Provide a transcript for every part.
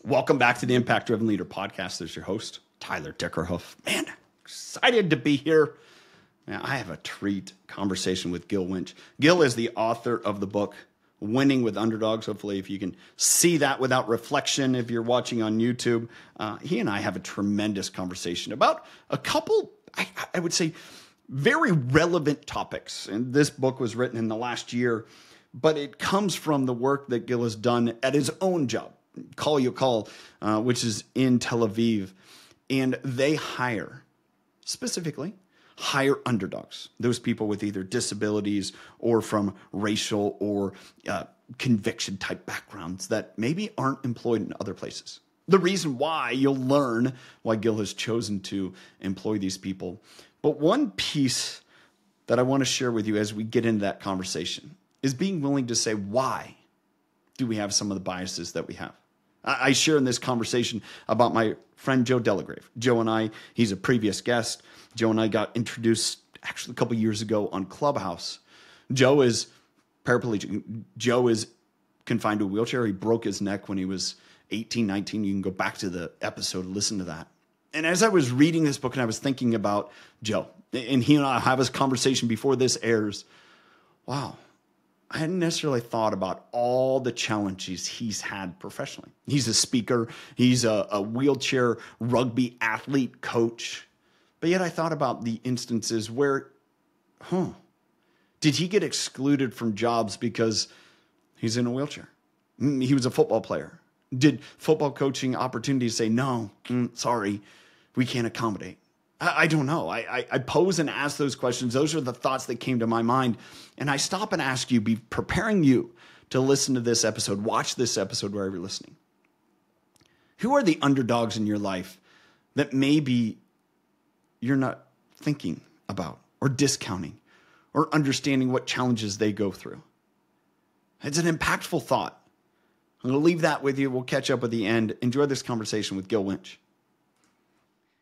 Welcome back to the Impact Driven Leader podcast. There's your host, Tyler Dickerhoof. Man, excited to be here. Now, I have a treat conversation with Gil Winch. Gil is the author of the book, Winning with Underdogs. Hopefully, if you can see that without reflection, if you're watching on YouTube, he and I have a tremendous conversation about a couple, I would say, very relevant topics. And this book was written in the last year, but it comes from the work that Gil has done at his own job, Yachol, which is in Tel Aviv. And they specifically hire underdogs, those people with either disabilities or from racial or conviction type backgrounds that maybe aren't employed in other places. The reason why, you'll learn why Gil has chosen to employ these people. But one piece that I want to share with you as we get into that conversation is being willing to say, why do we have some of the biases that we have? I share in this conversation about my friend Joe Delagrave. Joe and I, he's a previous guest. Joe and I got introduced actually a couple years ago on Clubhouse. Joe is paraplegic. Joe is confined to a wheelchair. He broke his neck when he was 18, 19. You can go back to the episode and listen to that. And as I was reading this book and I was thinking about Joe, and he and I have this conversation before this airs, wow, I hadn't necessarily thought about all the challenges he's had professionally. He's a speaker. He's a wheelchair rugby athlete coach. But yet I thought about the instances where, did he get excluded from jobs because he's in a wheelchair? He was a football player. Did football coaching opportunities say, no, sorry, we can't accommodate? I don't know. I pose and ask those questions. Those are the thoughts that came to my mind. And I stop and ask you, be preparing you to listen to this episode, watch this episode wherever you're listening. Who are the underdogs in your life that maybe you're not thinking about or discounting or understanding what challenges they go through? It's an impactful thought. I'm going to leave that with you. We'll catch up at the end. Enjoy this conversation with Gil Winch.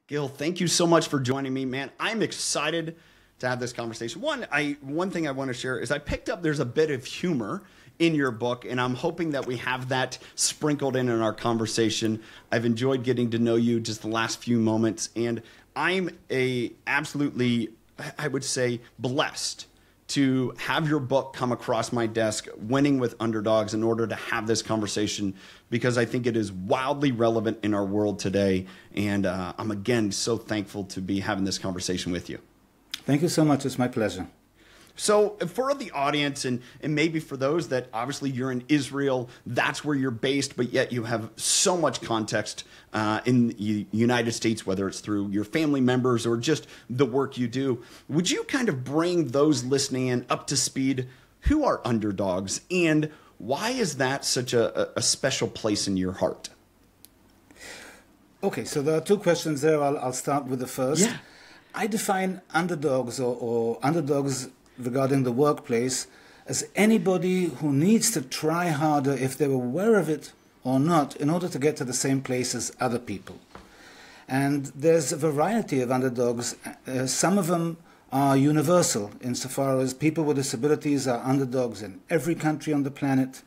Gil, thank you so much for joining me, man. I'm excited to have this conversation. One thing I want to share is I picked up there's a bit of humor in your book, and I'm hoping that we have that sprinkled in our conversation. I've enjoyed getting to know you just the last few moments, and I'm absolutely, I would say, blessed to have your book come across my desk, Winning with Underdogs, in order to have this conversation, because I think it is wildly relevant in our world today. And I'm, again, so thankful to be having this conversation with you. Thank you so much. It's my pleasure. So for the audience, and maybe for those that obviously you're in Israel, that's where you're based, but yet you have so much context in the United States, whether it's through your family members or just the work you do. Would you kind of bring those listening in up to speed? Who are underdogs, and why is that such a special place in your heart? Okay, so there are two questions there. I'll start with the first. Yeah. I define underdogs or underdogs regarding the workplace as anybody who needs to try harder, if they're aware of it or not, in order to get to the same place as other people. And there's a variety of underdogs. Some of them are universal, insofar as people with disabilities are underdogs in every country on the planet.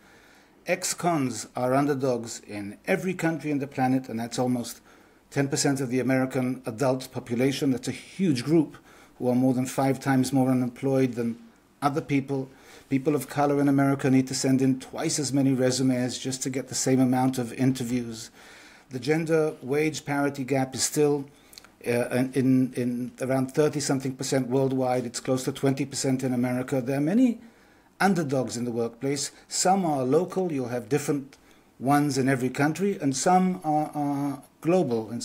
Ex-cons are underdogs in every country on the planet, and that's almost 10% of the American adult population. That's a huge group who are more than 5 times more unemployed than other people. People of color in America need to send in twice as many resumes just to get the same amount of interviews. The gender wage parity gap is still in around 30-something% worldwide. It's close to 20% in America. There are many underdogs in the workplace. Some are local. You'll have different ones in every country, and some are global,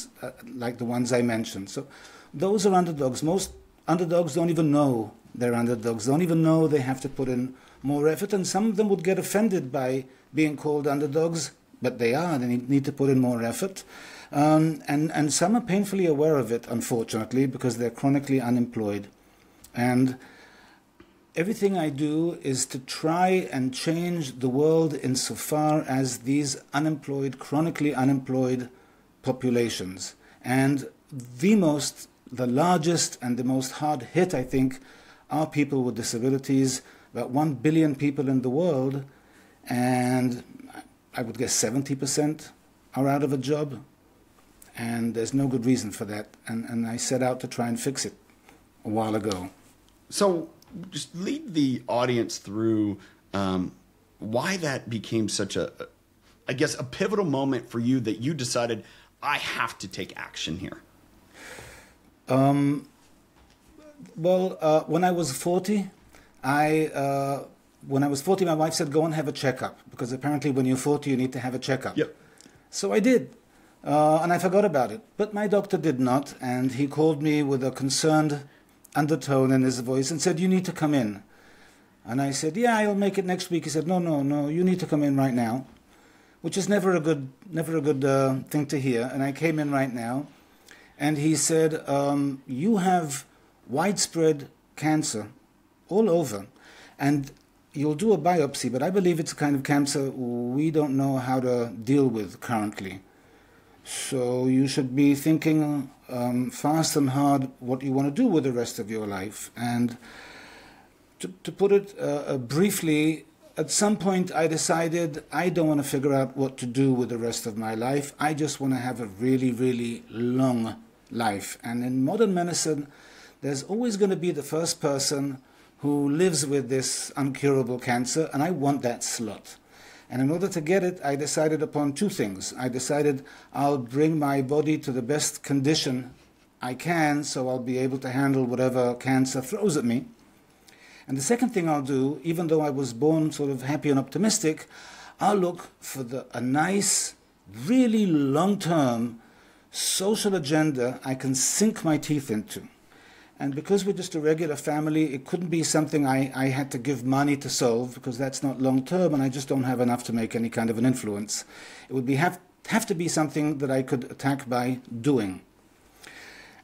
like the ones I mentioned. So those are underdogs. Most underdogs don't even know they're underdogs, don't even know they have to put in more effort, and some of them would get offended by being called underdogs, but they need to put in more effort. And some are painfully aware of it, unfortunately, because they're chronically unemployed. And everything I do is to try and change the world insofar as these unemployed, chronically unemployed populations. And the largest and the most hard hit, I think, are people with disabilities. About 1 billion people in the world, and I would guess 70% are out of a job, and there's no good reason for that. And I set out to try and fix it a while ago. So just lead the audience through why that became such a pivotal moment for you that you decided, I have to take action here. When I was 40, my wife said, go and have a checkup, because apparently when you're 40, you need to have a checkup. Yep. So I did, and I forgot about it. But my doctor did not, and he called me with a concerned undertone in his voice and said, you need to come in. And I said, yeah, I'll make it next week. He said, no, you need to come in right now, which is never a good thing to hear. And I came in right now, and he said, you have widespread cancer all over, and you'll do a biopsy, but I believe it's a kind of cancer we don't know how to deal with currently. So you should be thinking fast and hard what you want to do with the rest of your life. And to put it briefly, at some point I decided I don't want to figure out what to do with the rest of my life. I just want to have a really, really long life. And in modern medicine, there's always going to be the first person who lives with this uncurable cancer, and I want that slot. And in order to get it, I decided upon two things. I decided I'll bring my body to the best condition I can, so I'll be able to handle whatever cancer throws at me. And the second thing I'll do, even though I was born sort of happy and optimistic, I'll look for a nice, really long-term social agenda I can sink my teeth into. And because we're just a regular family, it couldn't be something I had to give money to solve, because that's not long-term, and I just don't have enough to make any kind of an influence. It would have to be something that I could attack by doing.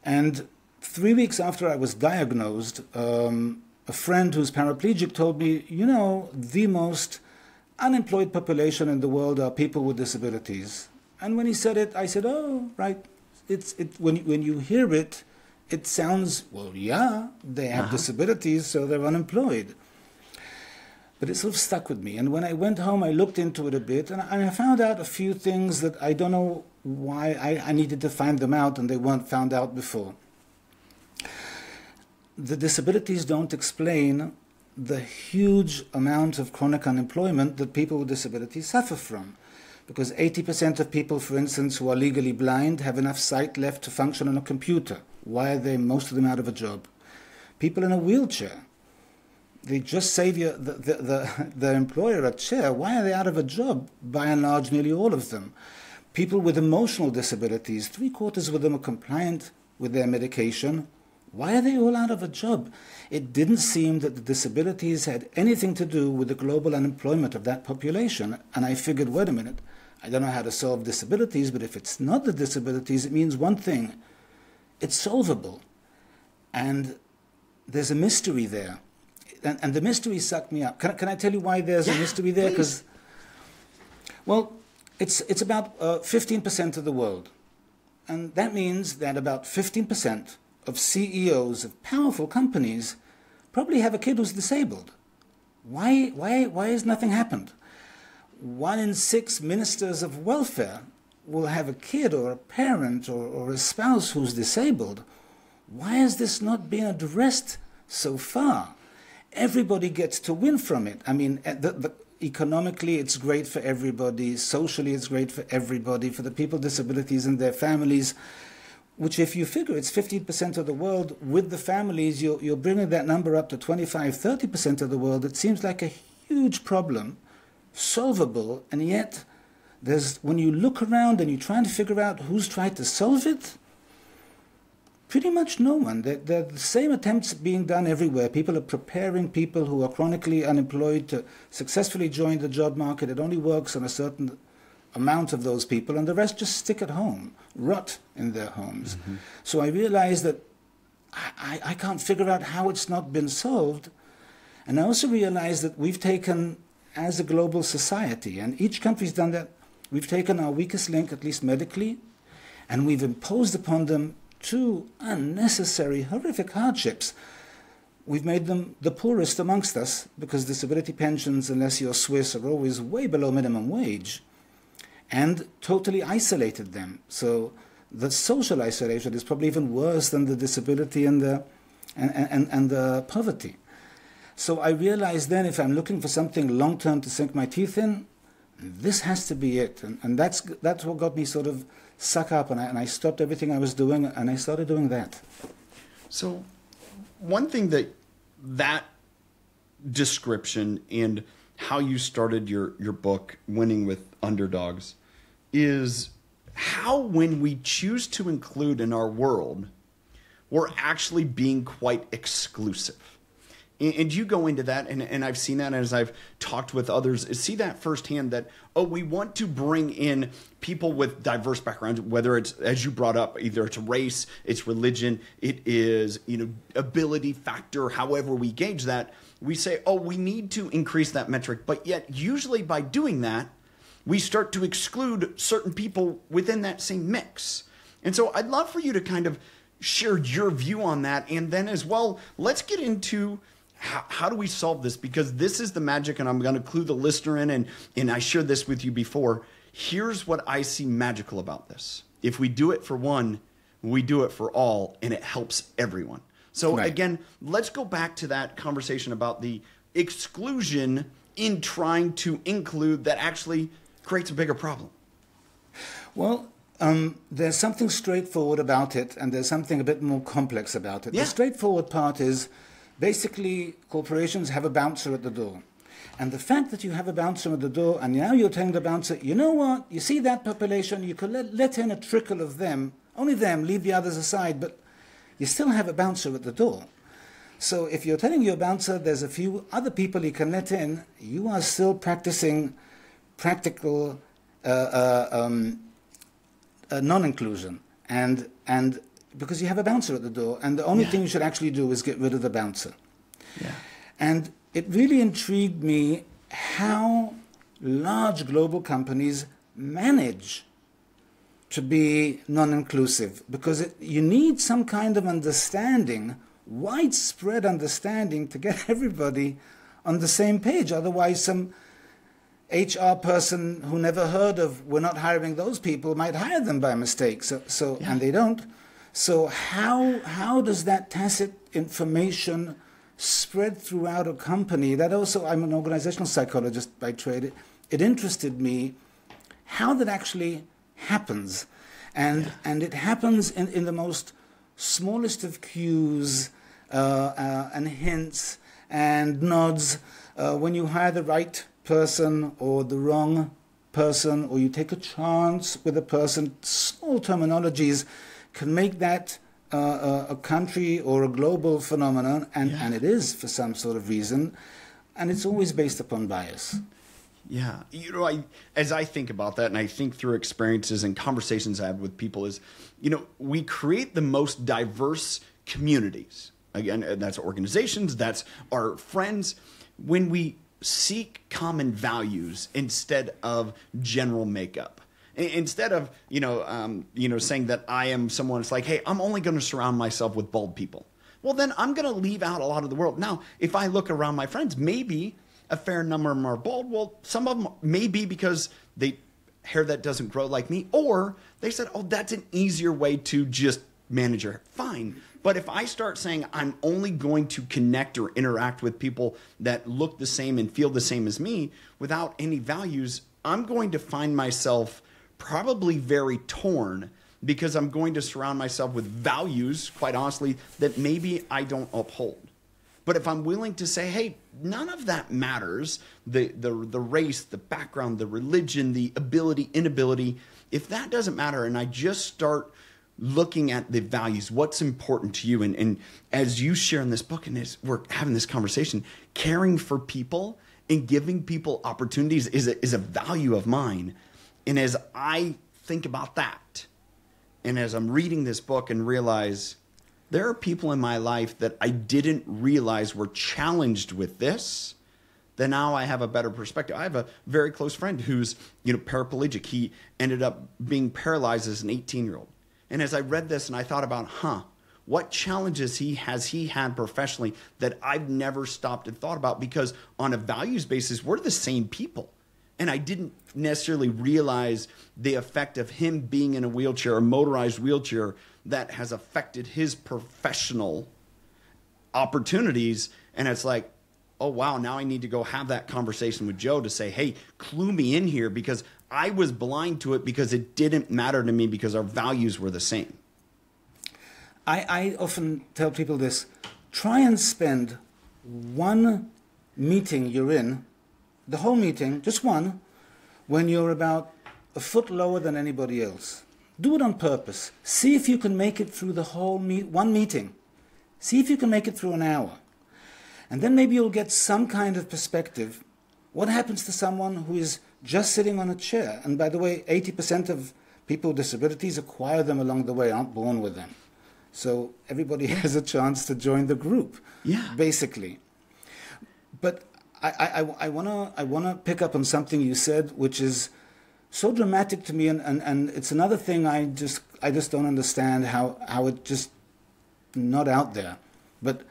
And 3 weeks after I was diagnosed, a friend who's paraplegic told me, the most unemployed population in the world are people with disabilities. And when he said it, I said, oh, right. When you hear it, it sounds, well, yeah, they have disabilities, so they're unemployed. But it sort of stuck with me. And when I went home, I looked into it a bit, and I found out a few things that I don't know why I needed to find them out, and they weren't found out before. The disabilities don't explain the huge amount of chronic unemployment that people with disabilities suffer from. Because 80% of people, for instance, who are legally blind have enough sight left to function on a computer. Why are most of them out of a job? People in a wheelchair, they just save the employer a chair. Why are they out of a job? By and large, nearly all of them. People with emotional disabilities, 3/4 of them are compliant with their medication. Why are they all out of a job? It didn't seem that the disabilities had anything to do with the global unemployment of that population. And I figured, wait a minute, I don't know how to solve disabilities, but if it's not the disabilities, it means one thing. It's solvable. And there's a mystery there. And the mystery sucked me up. Can I tell you why there's a mystery there? Because, it's about 15% of the world. And that means that about 15% of CEOs of powerful companies probably have a kid who's disabled. Why has nothing happened? 1 in 6 ministers of welfare will have a kid or a parent or a spouse who's disabled. Why has this not been addressed so far? Everybody gets to win from it. I mean, economically, it's great for everybody. Socially, it's great for everybody, for the people with disabilities and their families, which if you figure it's 15% of the world, with the families, you're bringing that number up to 25, 30% of the world. It seems like a huge problem, solvable, and yet when you look around and you try to figure out who's tried to solve it, pretty much no one. There are the same attempts being done everywhere. People are preparing people who are chronically unemployed to successfully join the job market. It only works on a certain amount of those people, and the rest just stick at home, rot in their homes. Mm-hmm. So I realized that I can't figure out how it's not been solved. And I also realized that we've taken, as a global society, and each country's done that, we've taken our weakest link, at least medically, and we've imposed upon them 2 unnecessary, horrific hardships. We've made them the poorest amongst us, because disability pensions, unless you're Swiss, are always way below minimum wage. and totally isolated them. So the social isolation is probably even worse than the disability and the poverty. So I realized then, if I'm looking for something long-term to sink my teeth in, this has to be it. And that's what got me sort of suck up, and I stopped everything I was doing, and I started doing that. So one thing that description and how you started your book, Winning with Underdogs, is how, when we choose to include in our world, we're actually being quite exclusive. And you go into that, and I've seen that as I've talked with others, see that firsthand that, we want to bring in people with diverse backgrounds, whether it's, as you brought up, either it's race, it's religion, it is, ability factor, however we gauge that. We say, we need to increase that metric. But yet, usually by doing that, we start to exclude certain people within that same mix. And so I'd love for you to kind of share your view on that. And then as well, let's get into how do we solve this? Because this is the magic, and I'm going to clue the listener in, and I shared this with you before. Here's what I see magical about this. If we do it for one, we do it for all, and it helps everyone. So Again, let's go back to that conversation about the exclusion in trying to include that actually creates a bigger problem. Well, there's something straightforward about it, and there's something a bit more complex about it. Yeah. The straightforward part is, basically, corporations have a bouncer at the door. And the fact that you have a bouncer at the door, and now you're telling the bouncer, you know what, you see that population, you could let in a trickle of them, only them, leave the others aside, but you still have a bouncer at the door. So if you're telling your bouncer there's a few other people you can let in, you are still practicing practical non-inclusion. And because you have a bouncer at the door, and the only thing you should actually do is get rid of the bouncer. Yeah. And it really intrigued me how large global companies manage to be non-inclusive, because you need some kind of understanding, widespread understanding, to get everybody on the same page. Otherwise, some HR person who never heard of "we're not hiring those people" might hire them by mistake. And they don't. So how does that tacit information spread throughout a company? That also, I'm an organizational psychologist by trade. It interested me how that actually happens. And it happens in the most smallest of cues and hints and nods. When you hire the right person or the wrong person, or you take a chance with a person, small terminologies can make that a country or a global phenomenon, and it is for some sort of reason, and it's always based upon bias. Yeah. As I think about that, and I think through experiences and conversations I have with people, is, we create the most diverse communities. Again, that's organizations, that's our friends, when we seek common values instead of general makeup. Instead of, saying that I am someone, it's like, hey, I'm only going to surround myself with bald people. Well, then I'm going to leave out a lot of the world. Now, if I look around my friends, maybe a fair number of them are bald. Well, some of them may be because they hair that doesn't grow like me, or they said, that's an easier way to just manage your hair. Fine. But if I start saying I'm only going to connect or interact with people that look the same and feel the same as me without any values, I'm going to find myself probably very torn, because I'm going to surround myself with values, quite honestly, that maybe I don't uphold. But if I'm willing to say, hey, none of that matters, the race, the background, the religion, the ability, inability, if that doesn't matter, and I just start looking at the values, what's important to you, and as you share in this book, and as we're having this conversation, caring for people and giving people opportunities is a value of mine. And as I think about that, and as I'm reading this book and realize there are people in my life that I didn't realize were challenged with this, then now I have a better perspective. I have a very close friend who's paraplegic. He ended up being paralyzed as an 18-year-old. And as I read this and I thought about, what challenges has he had professionally that I've never stopped and thought about? Because on a values basis, we're the same people. And I didn't necessarily realize the effect of him being in a wheelchair, a motorized wheelchair, that has affected his professional opportunities. And it's like, oh, wow, now I need to go have that conversation with Joe to say, hey, clue me in here, because I was blind to it because it didn't matter to me because our values were the same. I often tell people this: try and spend one meeting you're in, the whole meeting, just one, when you're about a foot lower than anybody else. Do it on purpose. See if you can make it through the whole one meeting. See if you can make it through an hour. And then maybe you'll get some kind of perspective. What happens to someone who is just sitting on a chair? And by the way, 80% of people with disabilities acquire them along the way, aren't born with them. So everybody has a chance to join the group, basically. But I wanna pick up on something you said, which is so dramatic to me, and it's another thing I just don't understand how it just not out there. But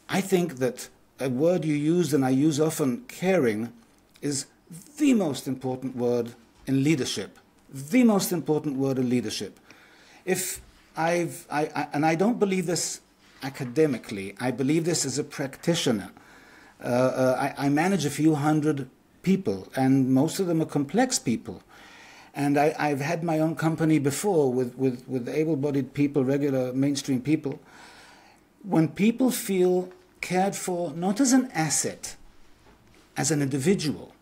I think that a word you used, and I use often, caring, is the most important word in leadership. The most important word in leadership. If and I don't believe this academically, I believe this as a practitioner. I manage a few hundred people, and most of them are complex people. And I've had my own company before with able-bodied people, regular mainstream people. When people feel cared for, not as an asset, as an individual,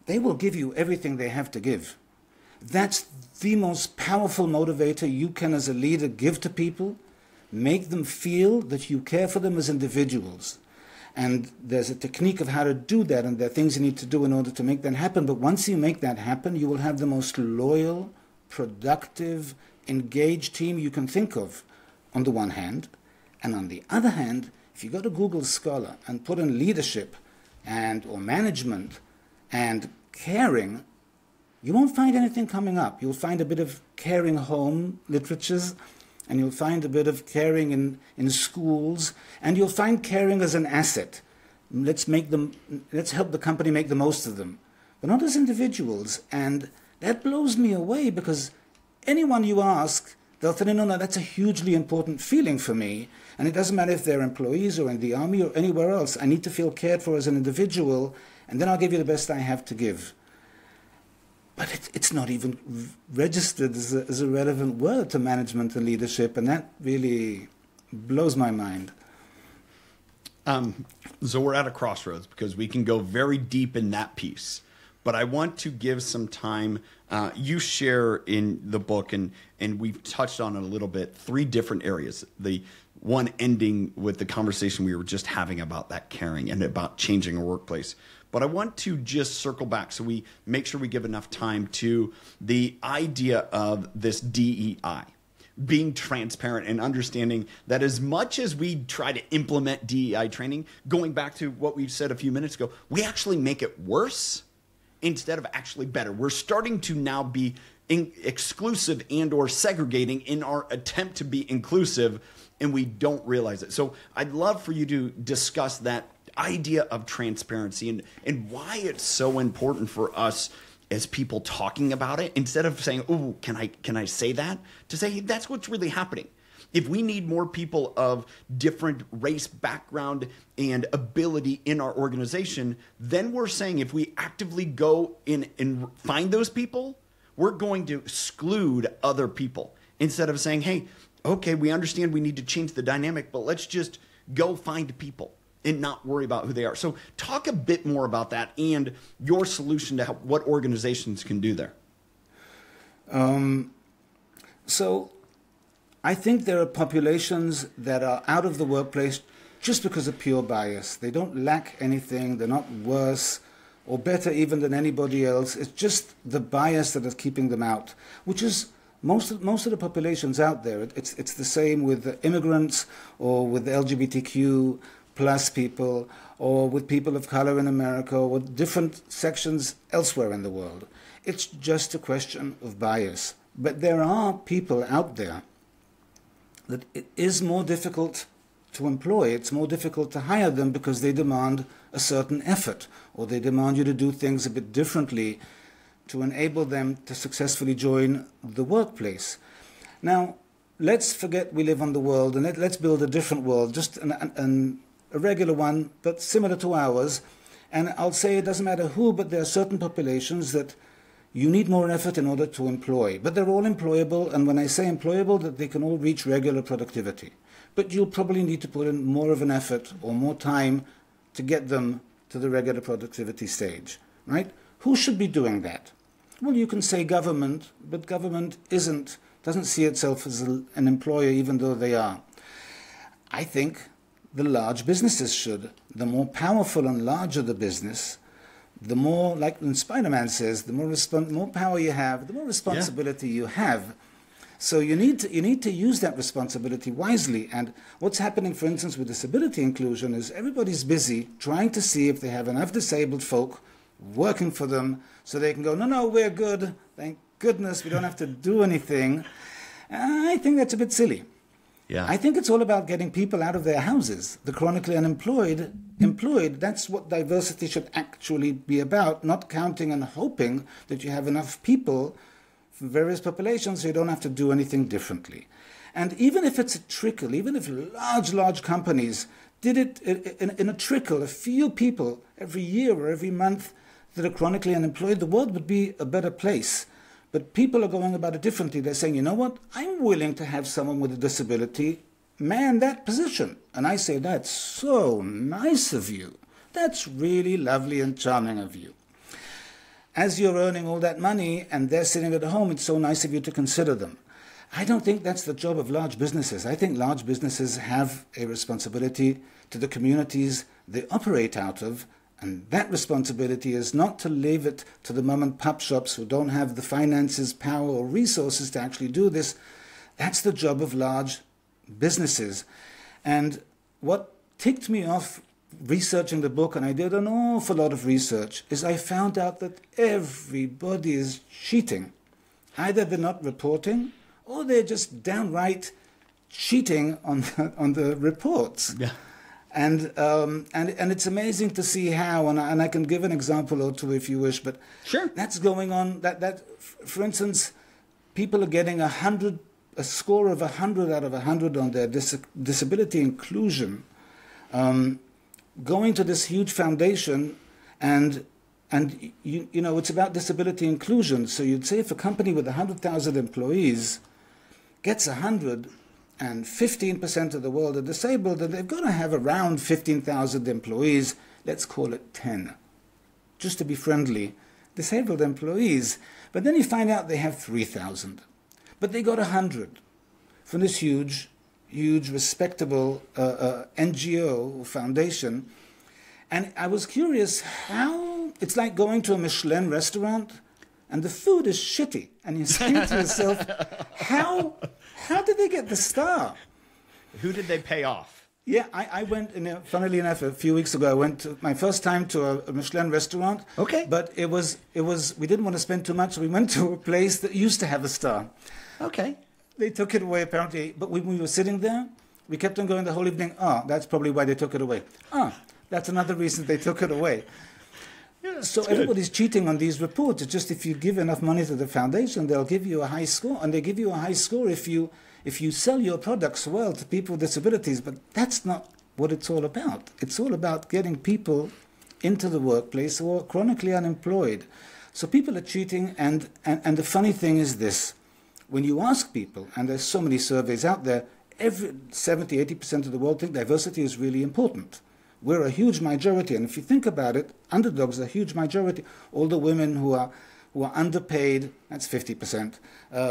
they will give you everything they have to give. That's the most powerful motivator you can, as a leader, give to people. Make them feel that you care for them as individuals. And there's a technique of how to do that, and there are things you need to do in order to make that happen. But once you make that happen, you will have the most loyal, productive, engaged team you can think of, on the one hand. And on the other hand, if you go to Google Scholar and put in leadership or management and caring, you won't find anything coming up. You'll find a bit of caring home literatures, and you'll find a bit of caring in schools, and you'll find caring as an asset. Let's help the company make the most of them, but not as individuals. And that blows me away, because anyone you ask, they'll tell you, no, that's a hugely important feeling for me. And it doesn't matter if they're employees or in the army or anywhere else. I need to feel cared for as an individual, and then I'll give you the best I have to give. But it's not even registered as a relevant word to management and leadership, and that really blows my mind. So we're at a crossroads, because we can go very deep in that piece. But I want to give some time. You share in the book, and we've touched on it a little bit, 3 different areas. The one ending with the conversation we were just having about that caring and about changing a workplace. But I want to just circle back so we make sure we give enough time to the idea of this DEI. Being transparent and understanding that as much as we try to implement DEI training, going back to what we said a few minutes ago, we actually make it worse instead of actually better. We're starting to now be exclusive and or segregating in our attempt to be inclusive, and we don't realize it. So I'd love for you to discuss that idea of transparency and why it's so important for us as people talking about it, instead of saying, oh, can I say that? To say, hey, that's what's really happening. If we need more people of different race, background, and ability in our organization, then we're saying if we actively go in and find those people, we're going to exclude other people. Instead of saying, hey, okay, we understand we need to change the dynamic, but let's just go find people and not worry about who they are. So talk a bit more about that and your solution to what organizations can do there. So I think there are populations that are out of the workplace just because of pure bias. They don't lack anything. They're not worse or better even than anybody else. It's just the bias that is keeping them out, which is most of the populations out there. It's the same with immigrants or with LGBTQ plus people, or with people of color in America, or with different sections elsewhere in the world. It's just a question of bias. But there are people out there that it is more difficult to employ. It's more difficult to hire them because they demand a certain effort, or they demand you to do things a bit differently to enable them to successfully join the workplace. Now, let's forget we live on the world, and let's build a different world, just a regular one, but similar to ours. And I'll say it doesn't matter who, but there are certain populations that you need more effort in order to employ. But they're all employable, and when I say employable, that they can all reach regular productivity. But you'll probably need to put in more of an effort or more time to get them to the regular productivity stage, right? Who should be doing that? Well, you can say government, but government doesn't see itself as an employer, even though they are. I think the large businesses should. The more powerful and larger the business, the more, like when Spider-Man says, the more power you have, the more responsibility you have. So you need to use that responsibility wisely. And what's happening, for instance, with disability inclusion is everybody's busy trying to see if they have enough disabled folk working for them so they can go, no, we're good. Thank goodness we don't have to do anything. I think that's a bit silly. Yeah. I think it's all about getting people out of their houses. The chronically unemployed, that's what diversity should actually be about, not counting and hoping that you have enough people from various populations so you don't have to do anything differently. And even if it's a trickle, even if large companies did it in a trickle, a few people every year or every month that are chronically unemployed, the world would be a better place. But people are going about it differently. They're saying, you know what, I'm willing to have someone with a disability man that position. And I say, that's so nice of you. That's really lovely and charming of you. As you're earning all that money and they're sitting at home, it's so nice of you to consider them. I don't think that's the job of large businesses. I think large businesses have a responsibility to the communities they operate out of. And that responsibility is not to leave it to the mom and pop shops who don't have the finances, power, or resources to actually do this. That's the job of large businesses. And what ticked me off researching the book, and I did an awful lot of research, is I found out that everybody is cheating. Either they're not reporting, or they're just downright cheating on the reports. Yeah. And it's amazing to see how, and I can give an example or two if you wish, but sure, that's going on. That for instance, people are getting a score of 100 out of 100 on their disability inclusion, going to this huge foundation, and you know it's about disability inclusion. So you'd say if a company with 100,000 employees gets 100. And 15% of the world are disabled, and they've got to have around 15,000 employees, let's call it 10, just to be friendly, disabled employees. But then you find out they have 3,000. But they got 100 from this huge, respectable NGO or foundation. And I was curious how, it's like going to a Michelin restaurant, and the food is shitty. And you say to yourself, how did they get the star? Who did they pay off? Yeah, I went, funnily enough, a few weeks ago, I went to my first time to a Michelin restaurant. Okay. But it was, we didn't want to spend too much, so we went to a place that used to have a star. Okay. They took it away, apparently. But when we were sitting there, we kept on going the whole evening, that's probably why they took it away. That's another reason they took it away. Yeah, so everybody's cheating on these reports. It's just if you give enough money to the foundation, they'll give you a high score. And they give you a high score if you sell your products well to people with disabilities. But that's not what it's all about. It's all about getting people into the workplace who are chronically unemployed. So people are cheating. And the funny thing is this. When you ask people, and there's so many surveys out there, 70, 80% of the world think diversity is really important. We're a huge majority, and if you think about it, underdogs are a huge majority. All the women who are underpaid, that's 50%.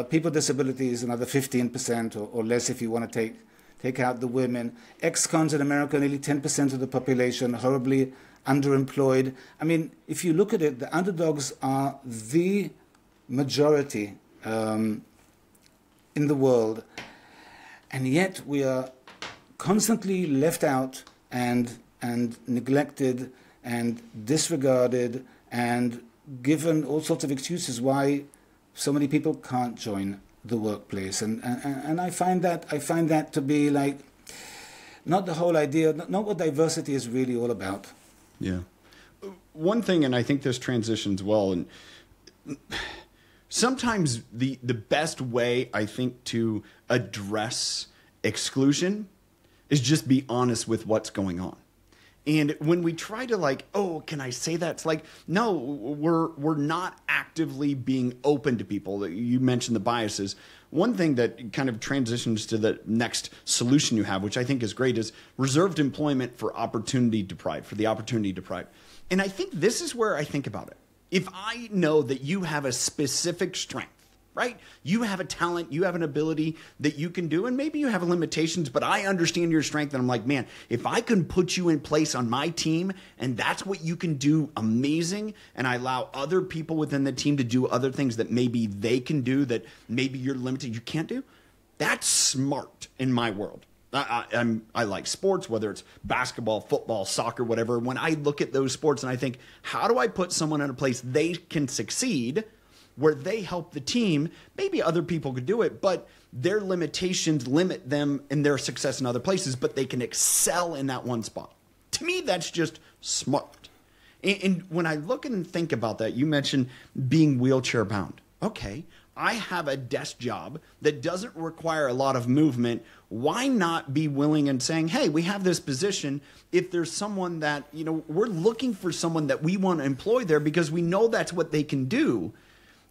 People with disabilities, another 15% or less if you want to take out the women. Ex-cons in America, nearly 10% of the population, horribly underemployed. I mean, if you look at it, the underdogs are the majority in the world, and yet we are constantly left out and neglected and disregarded and given all sorts of excuses why so many people can't join the workplace. And I find that to be like not the whole idea, not what diversity is really all about. Yeah. One thing, and I think this transitions well, and sometimes the best way, I think, to address exclusion is just be honest with what's going on. And when we try to like, oh, can I say that? It's like, no, we're not actively being open to people. You mentioned the biases. One thing that kind of transitions to the next solution you have, which I think is great, is reserved employment for opportunity deprived, for the opportunity deprived. And I think this is where I think about it. If I know that you have a specific strength, right? You have a talent, you have an ability that you can do, and maybe you have limitations, but I understand your strength, and I'm like, man, if I can put you in place on my team, and that's what you can do amazing, and I allow other people within the team to do other things that maybe they can do that maybe you're limited, you can't do, that's smart in my world. I like sports, whether it's basketball, football, soccer, whatever. When I look at those sports and I think, how do I put someone in a place they can succeed, where they help the team? Maybe other people could do it, but their limitations limit them in their success in other places, but they can excel in that one spot. To me, that's just smart. And when I look and think about that, you mentioned being wheelchair bound. Okay, I have a desk job that doesn't require a lot of movement. Why not be willing and saying, hey, we have this position. If there's someone that, we're looking for someone that we want to employ there because we know that's what they can do.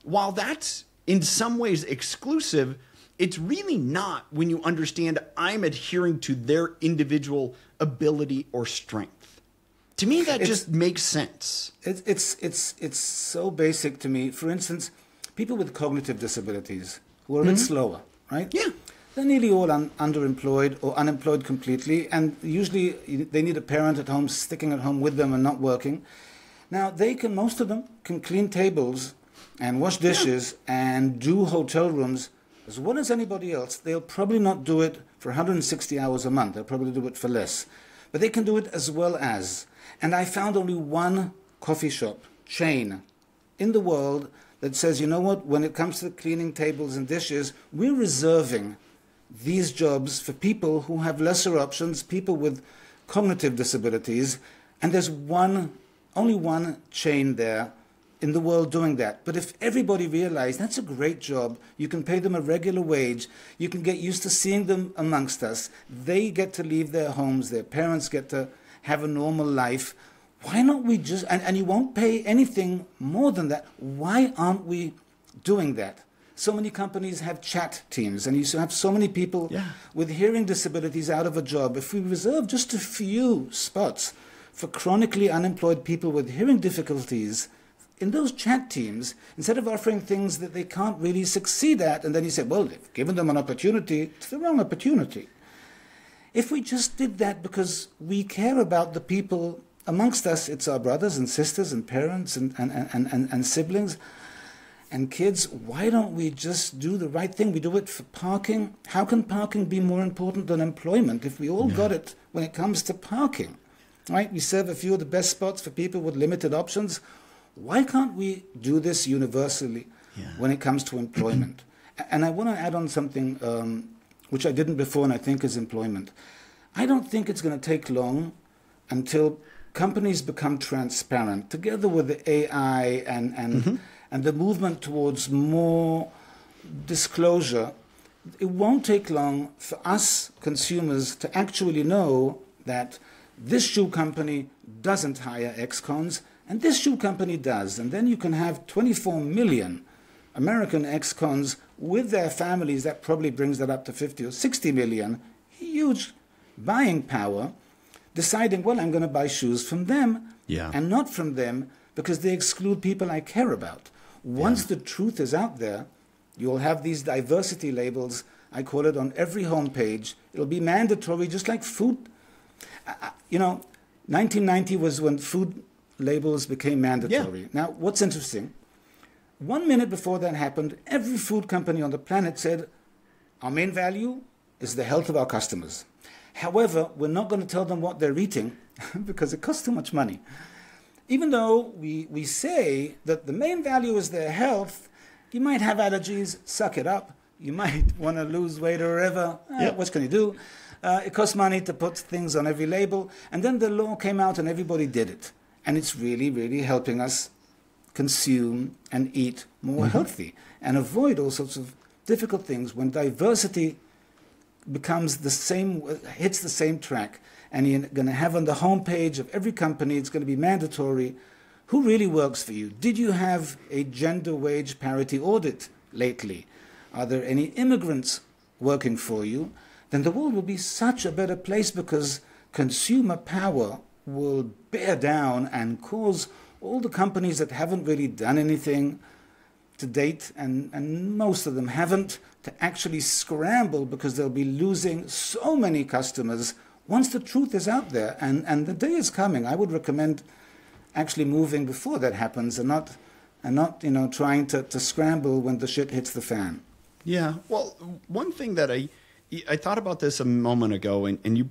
While that's in some ways exclusive, it's really not when you understand I'm adhering to their individual ability or strength. To me, that just makes sense. It's so basic to me. For instance, people with cognitive disabilities who are a bit slower, right? Yeah. They're nearly all underemployed or unemployed completely, and usually they need a parent at home sticking at home with them and not working. Now, most of them can clean tables and wash dishes and do hotel rooms as well as anybody else. They'll probably not do it for 160 hours a month. They'll probably do it for less. But they can do it as well as. And I found only one coffee shop chain in the world that says, you know what, when it comes to cleaning tables and dishes, we're reserving these jobs for people who have lesser options, people with cognitive disabilities. And there's only one chain there in the world doing that. But if everybody realized that's a great job, you can pay them a regular wage, you can get used to seeing them amongst us, they get to leave their homes, their parents get to have a normal life, why not we just, and you won't pay anything more than that, why aren't we doing that? So many companies have chat teams, and you have so many people with hearing disabilities out of a job. If we reserve just a few spots for chronically unemployed people with hearing difficulties, in those chat teams, instead of offering things that they can't really succeed at, and then you say, well, they've given them an opportunity, it's the wrong opportunity. If we just did that because we care about the people amongst us, it's our brothers and sisters and parents and siblings and kids, why don't we just do the right thing? We do it for parking. How can parking be more important than employment if we all got it when it comes to parking? Right? We serve a few of the best spots for people with limited options. Why can't we do this universally when it comes to employment? And I want to add on something which I didn't before and I think is employment. I don't think it's going to take long until companies become transparent, together with the AI and the movement towards more disclosure. It won't take long for us consumers to actually know that this shoe company doesn't hire ex-cons, and this shoe company does. And then you can have 24 million American ex-cons with their families. That probably brings that up to 50 or 60 million. Huge buying power, deciding, well, I'm going to buy shoes from them and not from them because they exclude people I care about. Once the truth is out there, you'll have these diversity labels. I call it on every homepage. It'll be mandatory, just like food. 1990 was when food labels became mandatory. Now, what's interesting, 1 minute before that happened, every food company on the planet said, our main value is the health of our customers. However, we're not going to tell them what they're eating because it costs too much money. Even though we say that the main value is their health, you might have allergies, suck it up. You might want to lose weight or whatever. What can you do? It costs money to put things on every label. And then the law came out and everybody did it. And it's really, really helping us consume and eat more healthy and avoid all sorts of difficult things. When diversity becomes the same, hits the same track, and you're going to have on the homepage of every company, it's going to be mandatory, who really works for you? Did you have a gender wage parity audit lately? Are there any immigrants working for you? Then the world will be such a better place, because consumer power will bear down and cause all the companies that haven't really done anything to date, and most of them haven't, to actually scramble, because they'll be losing so many customers once the truth is out there. And the day is coming. I would recommend actually moving before that happens, and not trying to scramble when the shit hits the fan. Yeah. Well, one thing that I thought about this a moment ago, and you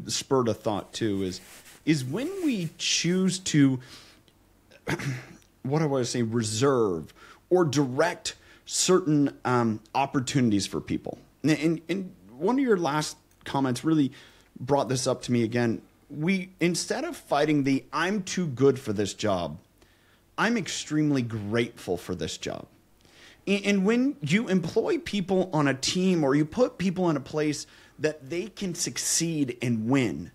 spurred a thought too, is when we choose to, what do I want to say, reserve or direct certain opportunities for people. And one of your last comments really brought this up to me again. We, instead of fighting the I'm too good for this job, I'm extremely grateful for this job. And when you employ people on a team, or you put people in a place that they can succeed and win,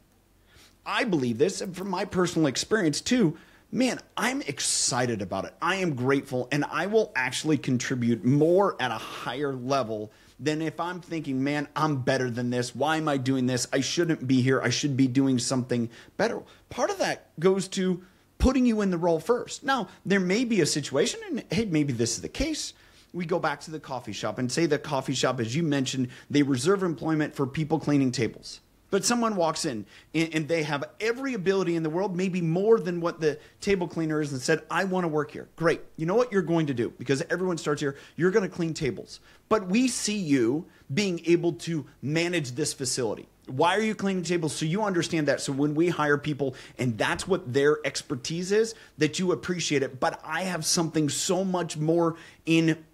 I believe this, and from my personal experience too, man, I'm excited about it. I am grateful, and I will actually contribute more at a higher level than if I'm thinking, man, I'm better than this. Why am I doing this? I shouldn't be here. I should be doing something better. Part of that goes to putting you in the role first. Now, there may be a situation, and hey, maybe this is the case. We go back to the coffee shop and say the coffee shop, as you mentioned, they reserve employment for people cleaning tables. But someone walks in and they have every ability in the world, maybe more than what the table cleaner is, and said, I want to work here. Great. You know what you're going to do? Because everyone starts here. You're going to clean tables. But we see you being able to manage this facility. Why are you cleaning tables? So you understand that. So when we hire people and that's what their expertise is, that you appreciate it. But I have something so much more in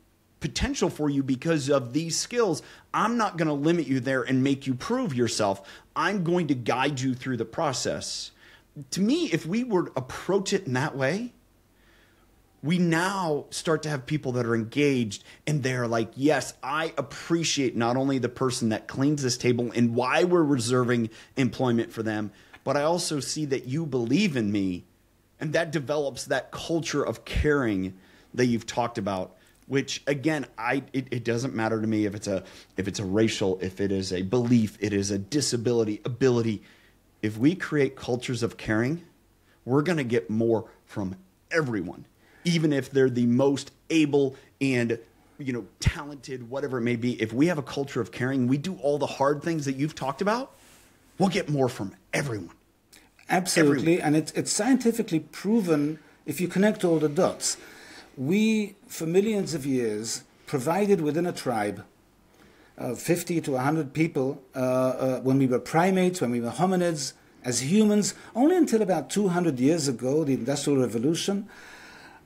potential for you because of these skills. I'm not going to limit you there and make you prove yourself. I'm going to guide you through the process. To me, if we were to approach it in that way, we now start to have people that are engaged, and they're like, yes, I appreciate not only the person that cleans this table and why we're reserving employment for them, but I also see that you believe in me, and that develops that culture of caring that you've talked about. Which again, it doesn't matter to me if it's a racial, if it is a belief, it is a disability, ability. If we create cultures of caring, we're going to get more from everyone, even if they're the most able and talented, whatever it may be. If we have a culture of caring, we do all the hard things that you've talked about, we'll get more from everyone. Absolutely, everyone. And it's scientifically proven if you connect all the dots. We, for millions of years, provided within a tribe 50 to 100 people when we were primates, when we were hominids, as humans, only until about 200 years ago, the Industrial Revolution,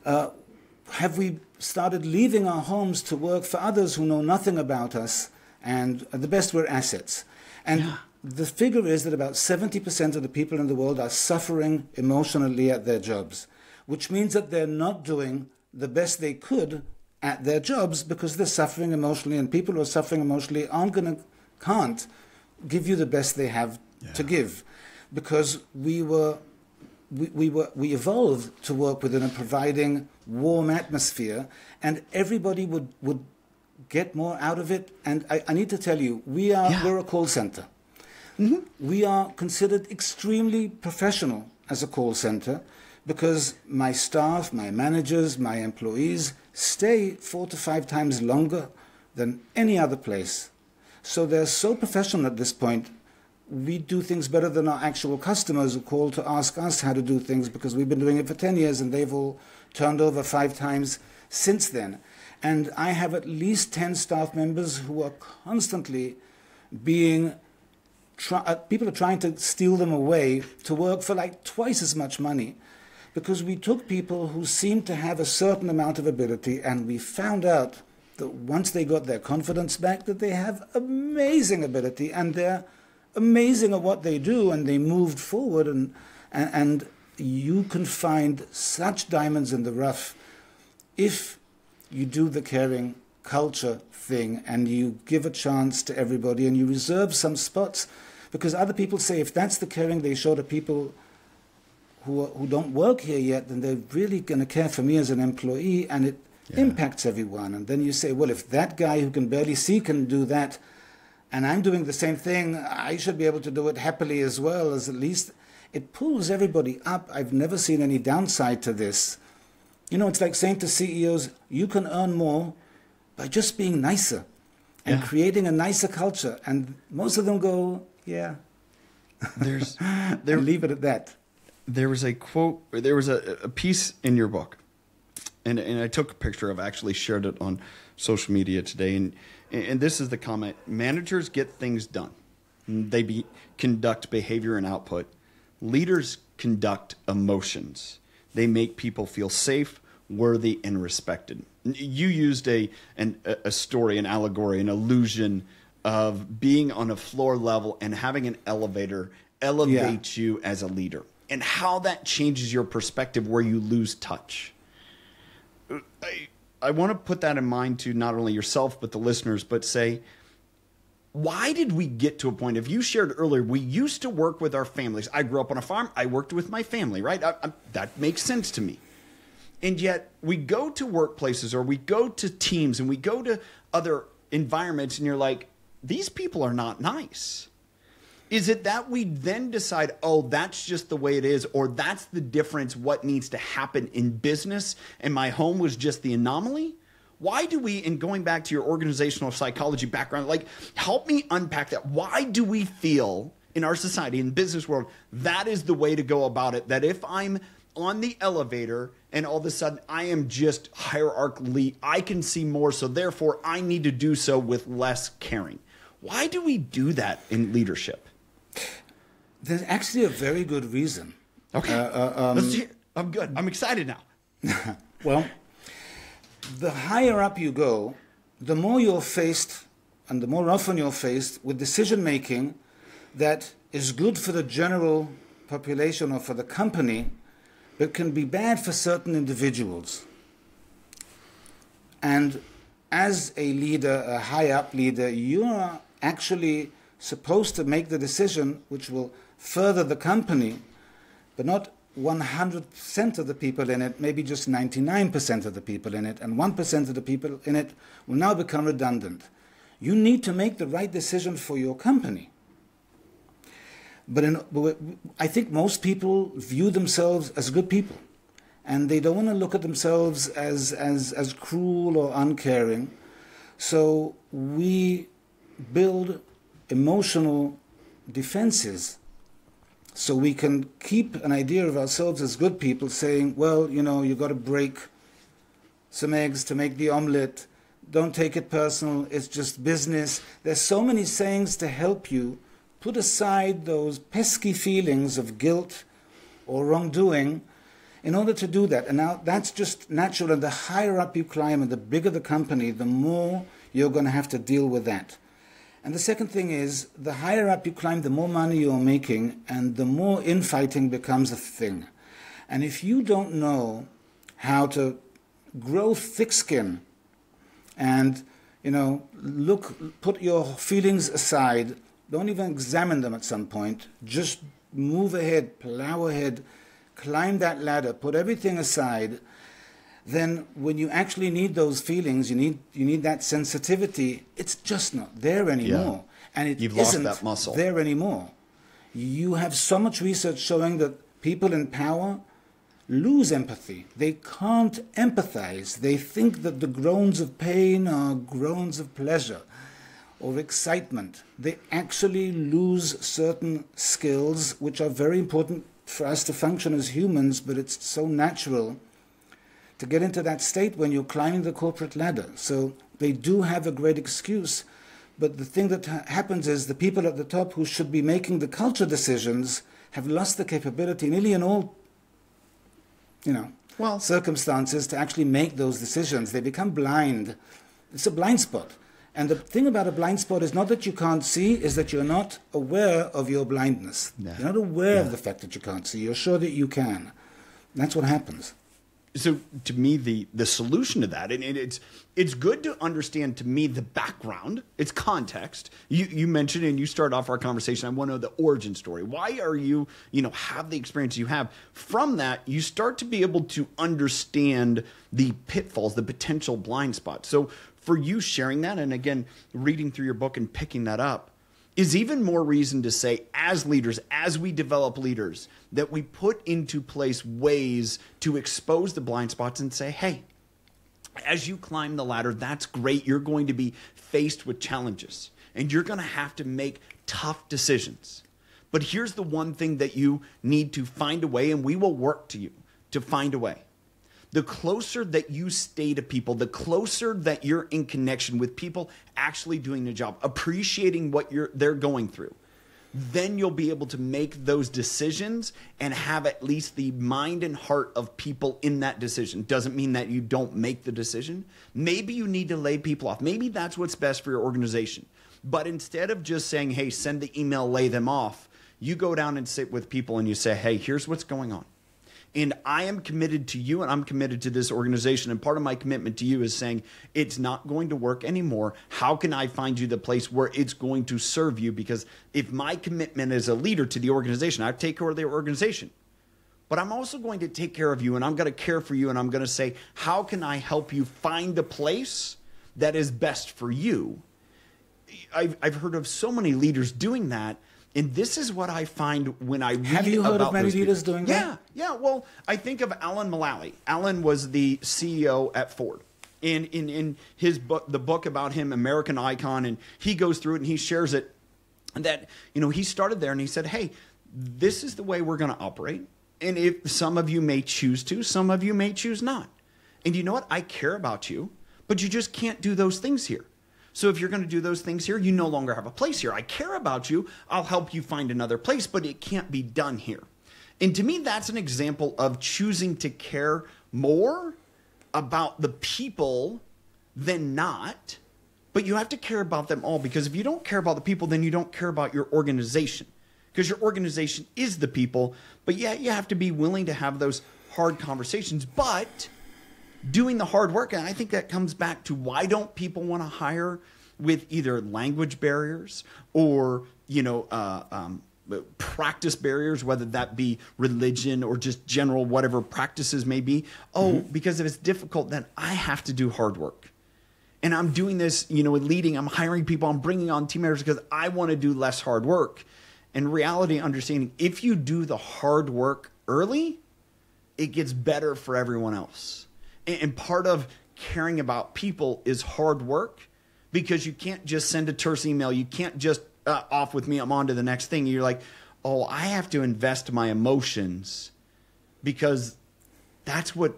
have we started leaving our homes to work for others who know nothing about us, and at the best we're assets. And the figure is that about 70% of the people in the world are suffering emotionally at their jobs, which means that they're not doing the best they could at their jobs because they're suffering emotionally, and people who are suffering emotionally can't give you the best they have to give, because we evolved to work within a providing warm atmosphere, and everybody would get more out of it. And I need to tell you, we're a call center. Mm-hmm. We are considered extremely professional as a call center, because my staff, my managers, my employees stay 4 to 5 times longer than any other place. So they're so professional at this point. We do things better than our actual customers who call to ask us how to do things, because we've been doing it for 10 years and they've all turned over 5 times since then. And I have at least 10 staff members who are constantly being people are trying to steal them away to work for like twice as much money, because we took people who seemed to have a certain amount of ability, and we found out that once they got their confidence back, that they have amazing ability and they're amazing at what they do, and they moved forward, and you can find such diamonds in the rough if you do the caring culture thing and you give a chance to everybody and you reserve some spots, because other people say if that's the caring they show to people who don't work here yet, then they're really going to care for me as an employee, and it impacts everyone. And then you say, well, if that guy who can barely see can do that, and I'm doing the same thing, I should be able to do it happily as well, as at least it pulls everybody up. I've never seen any downside to this. You know, it's like saying to CEOs, you can earn more by just being nicer and creating a nicer culture. And most of them go, yeah. Leave it at that. There was a quote, there was a piece in your book, and I took a picture of, actually shared it on social media today, and this is the comment: managers get things done. They conduct behavior and output. Leaders conduct emotions. They make people feel safe, worthy, and respected. You used a story, an allegory, an illusion of being on a floor level and having an elevator elevate you as a leader, and how that changes your perspective where you lose touch. I want to put that in mind to not only yourself but the listeners, but say, why did we get to a point? If you shared earlier, we used to work with our families. I grew up on a farm. I worked with my family, right? That makes sense to me. And yet we go to workplaces or we go to teams and we go to other environments and you're like, these people are not nice. Is it that we then decide, oh, that's just the way it is, or that's the difference, what needs to happen in business, and my home was just the anomaly? Why do we, and going back to your organizational psychology background, like, help me unpack that. Why do we feel in our society, in the business world, that is the way to go about it, that if I'm on the elevator and all of a sudden I am just hierarchically, I can see more, so therefore I need to do so with less caring? Why do we do that in leadership? There's actually a very good reason. Okay. Let's hear. I'm good. I'm excited now. Well, the higher up you go, the more you're faced, and the more often you're faced with decision-making that is good for the general population or for the company, but can be bad for certain individuals. And as a leader, a high-up leader, you are actually supposed to make the decision which will further the company, but not 100% of the people in it, maybe just 99% of the people in it, and 1% of the people in it will now become redundant. You need to make the right decision for your company. But I think most people view themselves as good people, and they don't want to look at themselves as cruel or uncaring. So we build emotional defenses so we can keep an idea of ourselves as good people, saying, well, you know, you've got to break some eggs to make the omelette. Don't take it personal. It's just business. There's so many sayings to help you put aside those pesky feelings of guilt or wrongdoing in order to do that. And now that's just natural. And the higher up you climb and the bigger the company, the more you're going to have to deal with that. And the second thing is, the higher up you climb, the more money you're making, and the more infighting becomes a thing. And if you don't know how to grow thick skin and, you know, put your feelings aside, don't even examine them at some point, just move ahead, plow ahead, climb that ladder, put everything aside, then when you actually need those feelings, you need that sensitivity, it's just not there anymore. Yeah. And You've lost that muscle. There anymore. You have so much research showing that people in power lose empathy. They can't empathize. They think that the groans of pain are groans of pleasure or excitement. They actually lose certain skills which are very important for us to function as humans, but it's so natural to get into that state when you're climbing the corporate ladder. So they do have a great excuse, but the thing that happens is the people at the top who should be making the culture decisions have lost the capability, nearly in all, circumstances, to actually make those decisions. They become blind. It's a blind spot. And the thing about a blind spot is not that you can't see, is that you're not aware of your blindness. Yeah. You're not aware of the fact that you can't see. You're sure that you can. That's what happens. So to me, the solution to that, and it's good to understand, to me, the background, it's context. You mentioned, and you started off our conversation, I want to know the origin story. Why are you have the experience you have? From that, you start to be able to understand the pitfalls, the potential blind spots. So for you sharing that, and again, reading through your book and picking that up, is even more reason to say, as leaders, as we develop leaders, that we put into place ways to expose the blind spots and say, hey, as you climb the ladder, that's great. You're going to be faced with challenges, and you're going to have to make tough decisions. But here's the one thing that you need to find a way, and we will work to you to find a way. The closer that you stay to people, the closer that you're in connection with people actually doing the job, appreciating what they're going through, then you'll be able to make those decisions and have at least the mind and heart of people in that decision. Doesn't mean that you don't make the decision. Maybe you need to lay people off. Maybe that's what's best for your organization. But instead of just saying, hey, send the email, lay them off, you go down and sit with people and you say, hey, here's what's going on. And I am committed to you, and I'm committed to this organization. And part of my commitment to you is saying, it's not going to work anymore. How can I find you the place where it's going to serve you? Because if my commitment as a leader to the organization, I take care of the organization. But I'm also going to take care of you, and I'm going to care for you, and I'm going to say, how can I help you find the place that is best for you? I've heard of so many leaders doing that. And this is what I find when I read about Have you heard of many leaders doing that? Yeah. Well, I think of Alan Mulally. Alan was the CEO at Ford. In his book, the book about him, American Icon, and he goes through it and he shares it, that he started there and he said, hey, this is the way we're going to operate. And if some of you may choose to, some of you may choose not. And you know what? I care about you, but you just can't do those things here. So if you're going to do those things here, you no longer have a place here. I care about you. I'll help you find another place, but it can't be done here. And to me, that's an example of choosing to care more about the people than not. But you have to care about them all, because if you don't care about the people, then you don't care about your organization, because your organization is the people. But yeah, you have to be willing to have those hard conversations, but doing the hard work. And I think that comes back to, why don't people want to hire with either language barriers or, practice barriers, whether that be religion or just general whatever practices may be. Because if it's difficult, then I have to do hard work. And I'm doing this, leading, I'm hiring people, I'm bringing on team members because I want to do less hard work. And reality, understanding, if you do the hard work early, it gets better for everyone else. And part of caring about people is hard work, because you can't just send a terse email. You can't just off with me, I'm on to the next thing. You're like, oh, I have to invest my emotions, because that's what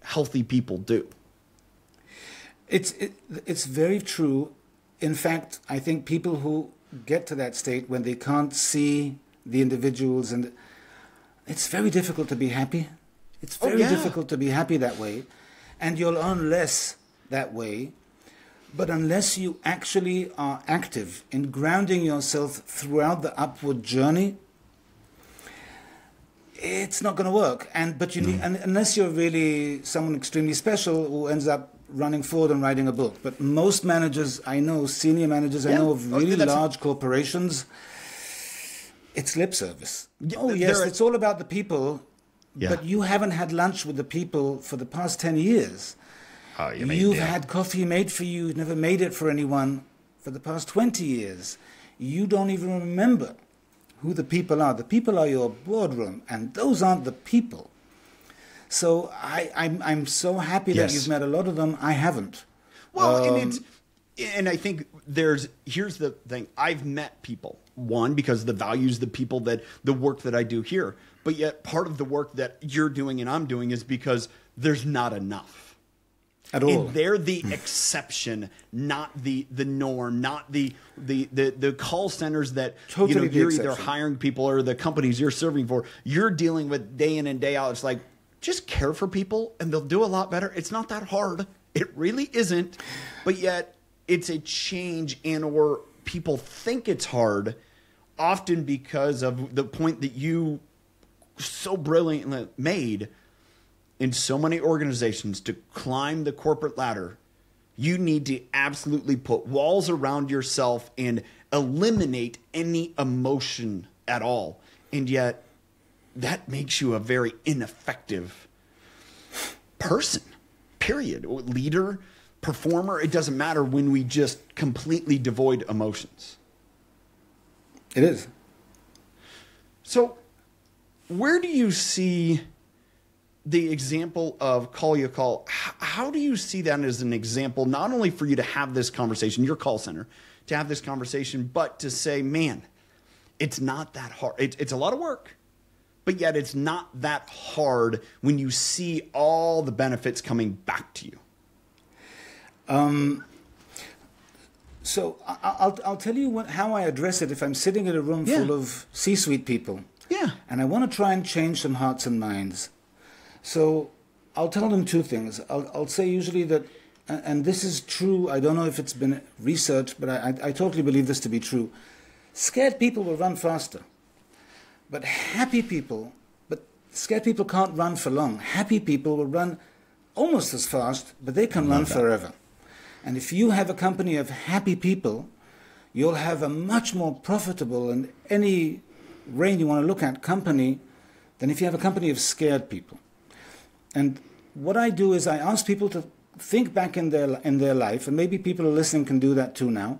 healthy people do. It's very true. In fact, I think people who get to that state when they can't see the individuals, and it's very difficult to be happy. It's very difficult to be happy that way. And you'll earn less that way. But unless you actually are active in grounding yourself throughout the upward journey, it's not going to work. But you need, and unless you're really someone extremely special who ends up running forward and writing a book. But most managers I know, senior managers I know of really large corporations, it's lip service. It's all about the people. Yeah. But you haven't had lunch with the people for the past 10 years. You've had coffee made for you, never made it for anyone for the past 20 years. You don't even remember who the people are. The people are your boardroom, and those aren't the people. So I'm so happy that you've met a lot of them. I haven't. Well, and I think here's the thing. I've met people, one, because the values, the work that I do here. But yet part of the work that you're doing and I'm doing is because there's not enough. At all. And they're the exception, not the norm, not the call centers that you're either hiring people or the companies you're serving for. You're dealing with day in and day out. It's like, just care for people and they'll do a lot better. It's not that hard. It really isn't. But yet it's a change, and or people think it's hard, often because of the point that you so brilliantly made. In so many organizations, to climb the corporate ladder, you need to absolutely put walls around yourself and eliminate any emotion at all. And yet, that makes you a very ineffective person, period. Leader, performer, it doesn't matter when we just completely devoid emotions. It is. So, where do you see the example of call Yachol? How do you see that as an example, not only for you to have this conversation, your call center, to have this conversation, but to say, man, it's not that hard. It's a lot of work, but yet it's not that hard when you see all the benefits coming back to you. So I'll tell you how I address it if I'm sitting in a room full of C-suite people. Yeah. And I want to try and change some hearts and minds. So I'll tell them two things. I'll say usually that, and this is true, I don't know if it's been researched, but I totally believe this to be true. Scared people will run faster. But scared people can't run for long. Happy people will run almost as fast, but they can run forever. And if you have a company of happy people, you'll have a much more profitable, and any range you want to look at, company than if you have a company of scared people. And what I do is I ask people to think back in their life, and maybe people who are listening can do that too now,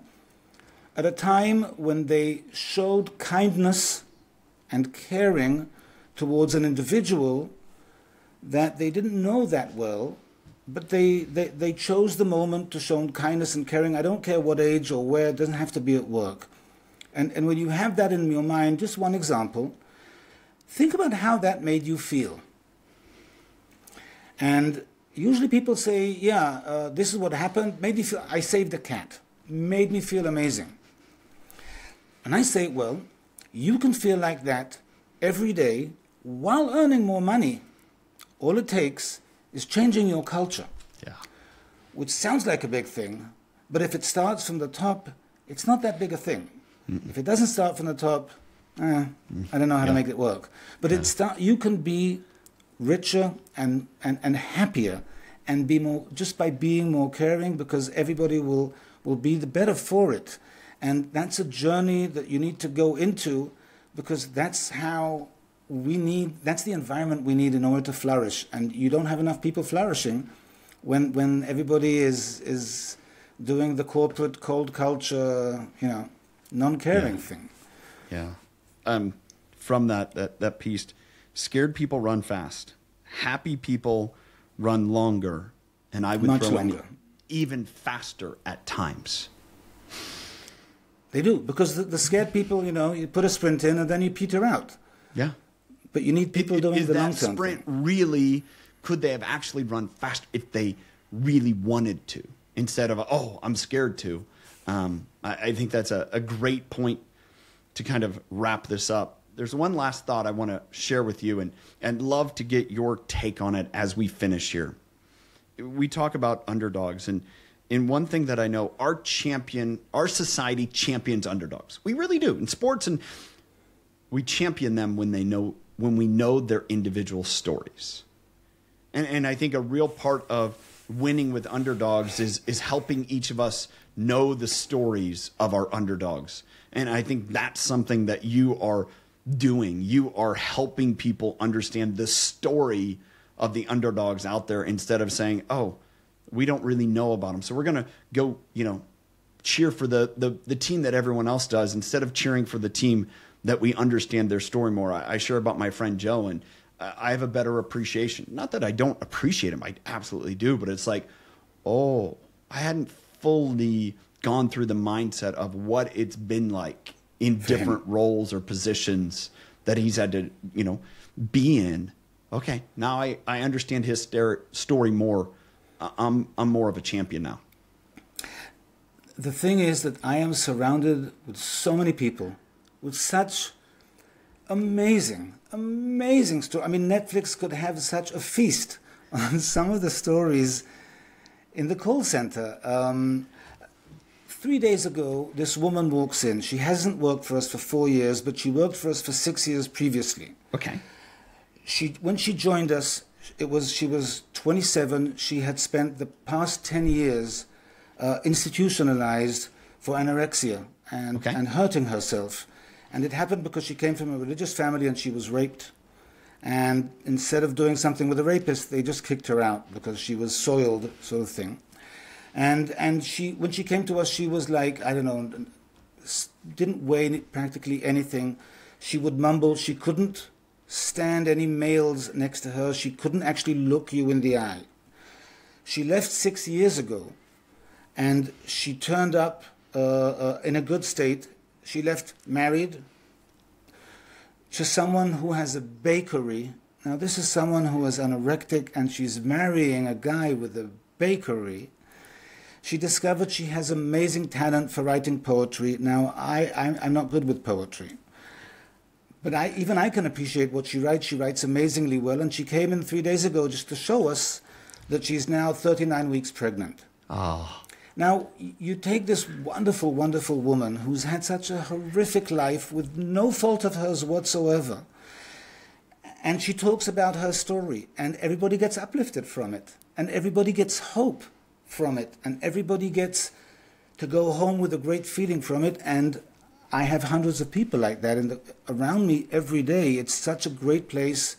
at a time when they showed kindness and caring towards an individual that they didn't know that well, but they chose the moment to show kindness and caring. I don't care what age or where, it doesn't have to be at work. And when you have that in your mind, just one example, think about how that made you feel. And usually people say, this is what happened, made me feel, I saved a cat, made me feel amazing. And I say, well, you can feel like that every day while earning more money. All it takes is changing your culture. Yeah. Which sounds like a big thing, but if it starts from the top, it's not that big a thing. If it doesn't start from the top, I don't know how to make it work. But you can be richer and happier and be more just by being more caring, because everybody will be the better for it. And that's a journey that you need to go into, because that's how that's the environment we need in order to flourish. And you don't have enough people flourishing when everybody is doing the corporate cold culture, non-caring thing. Yeah. From that piece, scared people run fast. Happy people run longer. And I would Much throw longer. in even faster at times. They do, because the scared people, you put a sprint in and then you peter out. Yeah. But you need people doing the long-term Is that sprint really, could they have actually run faster if they really wanted to, instead of, I'm scared to? I think that's a great point to kind of wrap this up. There's one last thought I want to share with you, and love to get your take on it as we finish here. We talk about underdogs, and one thing that I know, our society champions underdogs. We really do in sports, and we champion them when we know their individual stories. And I think a real part of winning with underdogs is helping each of us know the stories of our underdogs. And I think that's something that you are doing. You are helping people understand the story of the underdogs out there, instead of saying, we don't really know about them, so we're going to go, cheer for the team that everyone else does, instead of cheering for the team that we understand their story more. I share about my friend Joe, and I have a better appreciation. Not that I don't appreciate him, I absolutely do, but it's like, I hadn't fully gone through the mindset of what it's been like in different roles or positions that he's had to, be in. Okay, now I understand his story more. I'm more of a champion now. The thing is that I am surrounded with so many people with such amazing stories. I mean, Netflix could have such a feast on some of the stories in the call center. 3 days ago, this woman walks in. She hasn't worked for us for 4 years, but she worked for us for 6 years previously. Okay. When she joined us, she was 27. She had spent the past 10 years institutionalized for anorexia and hurting herself. And it happened because she came from a religious family and she was raped. And instead of doing something with a rapist, they just kicked her out because she was soiled, sort of thing. And when she came to us, she was like, I don't know, didn't weigh practically anything. She would mumble. She couldn't stand any males next to her. She couldn't actually look you in the eye. She left 6 years ago, and she turned up in a good state. She left married to someone who has a bakery. Now, this is someone who is anorectic, and she's marrying a guy with a bakery. She discovered she has amazing talent for writing poetry. Now, I'm not good with poetry. But even I can appreciate what she writes. She writes amazingly well, and she came in 3 days ago just to show us that she's now 39 weeks pregnant. Oh. Now, you take this wonderful, wonderful woman who's had such a horrific life with no fault of hers whatsoever, and she talks about her story, and everybody gets uplifted from it, and everybody gets hope from it, and everybody gets to go home with a great feeling from it. And I have hundreds of people like that around me every day. It's such a great place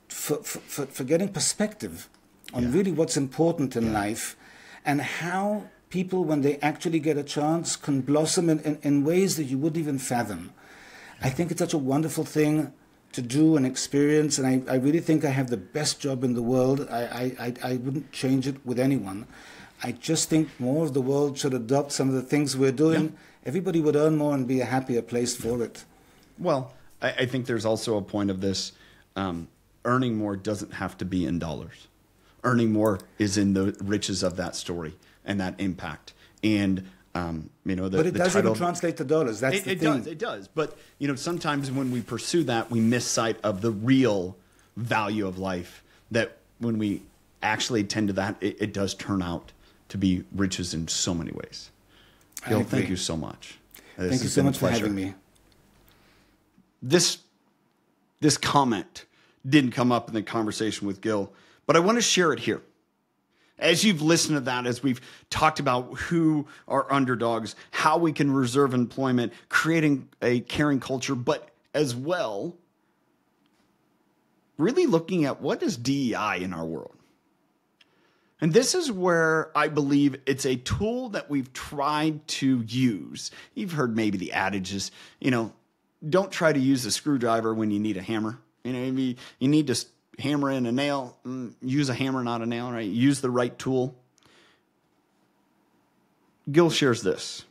for getting perspective on really what's important in life, and how people, when they actually get a chance, can blossom in ways that you wouldn't even fathom. I think it's such a wonderful thing to do and experience, and I really think I have the best job in the world. I wouldn't change it with anyone. I just think more of the world should adopt some of the things we're doing. Yeah. Everybody would earn more and be a happier place for it. Well, I think there's also a point of this. Earning more doesn't have to be in dollars. Earning more is in the riches of that story and that impact. And but it doesn't even translate to dollars. That's the thing. It does. But sometimes when we pursue that, we miss sight of the real value of life. That when we actually tend to that, it does turn out to be riches in so many ways. Gil, thank you so much. Thank you so much for having me. This comment didn't come up in the conversation with Gil, but I want to share it here. As you've listened to that, as we've talked about who are underdogs, how we can reserve employment, creating a caring culture, but as well, really looking at what is DEI in our world. And this is where I believe it's a tool that we've tried to use. You've heard maybe the adage is, don't try to use a screwdriver when you need a hammer. Maybe you need to hammer in a nail, use a hammer, not a nail, right? Use the right tool. Gil shares this.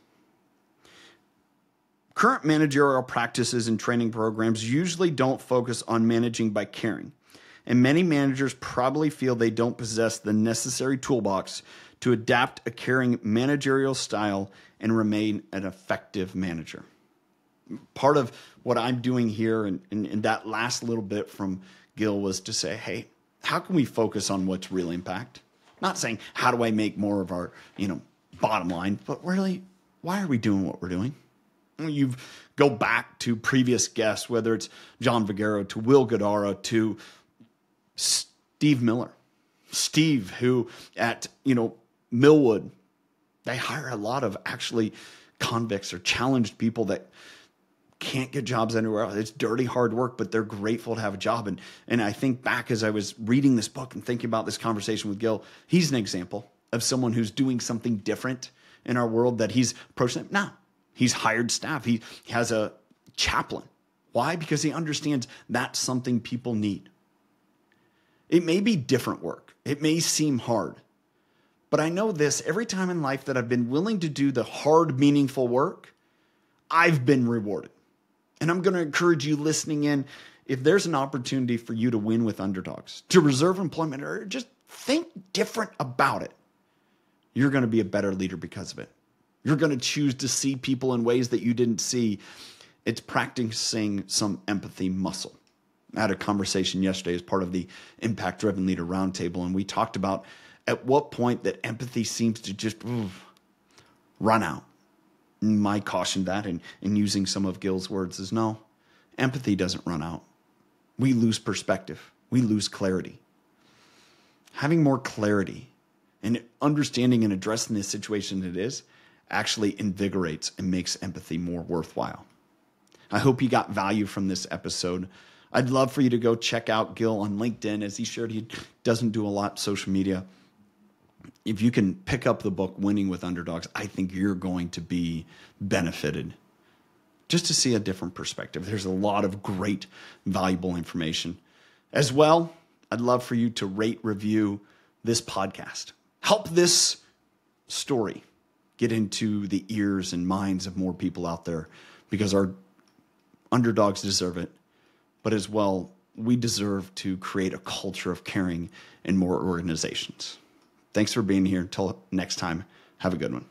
Current managerial practices and training programs usually don't focus on managing by caring. And many managers probably feel they don't possess the necessary toolbox to adapt a caring managerial style and remain an effective manager. Part of what I'm doing here and that last little bit from Gil was to say, hey, how can we focus on what's real impact? Not saying, how do I make more of our, bottom line, but really, why are we doing what we're doing? You go back to previous guests, whether it's John Vigero, to Will Gadara, to Steve Miller. Steve, who at, Millwood, they hire a lot of actually convicts or challenged people that can't get jobs anywhere else. It's dirty, hard work, but they're grateful to have a job. And I think back as I was reading this book and thinking about this conversation with Gil, he's an example of someone who's doing something different in our world that he's approaching. Now, he's hired staff. He has a chaplain. Why? Because he understands that's something people need. It may be different work. It may seem hard. But I know this, every time in life that I've been willing to do the hard, meaningful work, I've been rewarded. And I'm going to encourage you listening in, if there's an opportunity for you to win with Underdogs, to reserve employment, or just think different about it, you're going to be a better leader because of it. You're going to choose to see people in ways that you didn't see. It's practicing some empathy muscle. I had a conversation yesterday as part of the Impact Driven Leader Roundtable, and we talked about at what point that empathy seems to just run out. My caution that in using some of Gil's words is no, empathy doesn't run out. We lose perspective. We lose clarity. Having more clarity and understanding and addressing the situation it is actually invigorates and makes empathy more worthwhile. I hope you got value from this episode. I'd love for you to go check out Gil on LinkedIn. As he shared, he doesn't do a lot social media. If you can pick up the book, Winning with Underdogs, I think you're going to be benefited just to see a different perspective. There's a lot of great, valuable information. As well, I'd love for you to rate, review this podcast. Help this story get into the ears and minds of more people out there, because our underdogs deserve it. But as well, we deserve to create a culture of caring in more organizations. Thanks for being here. Until next time, have a good one.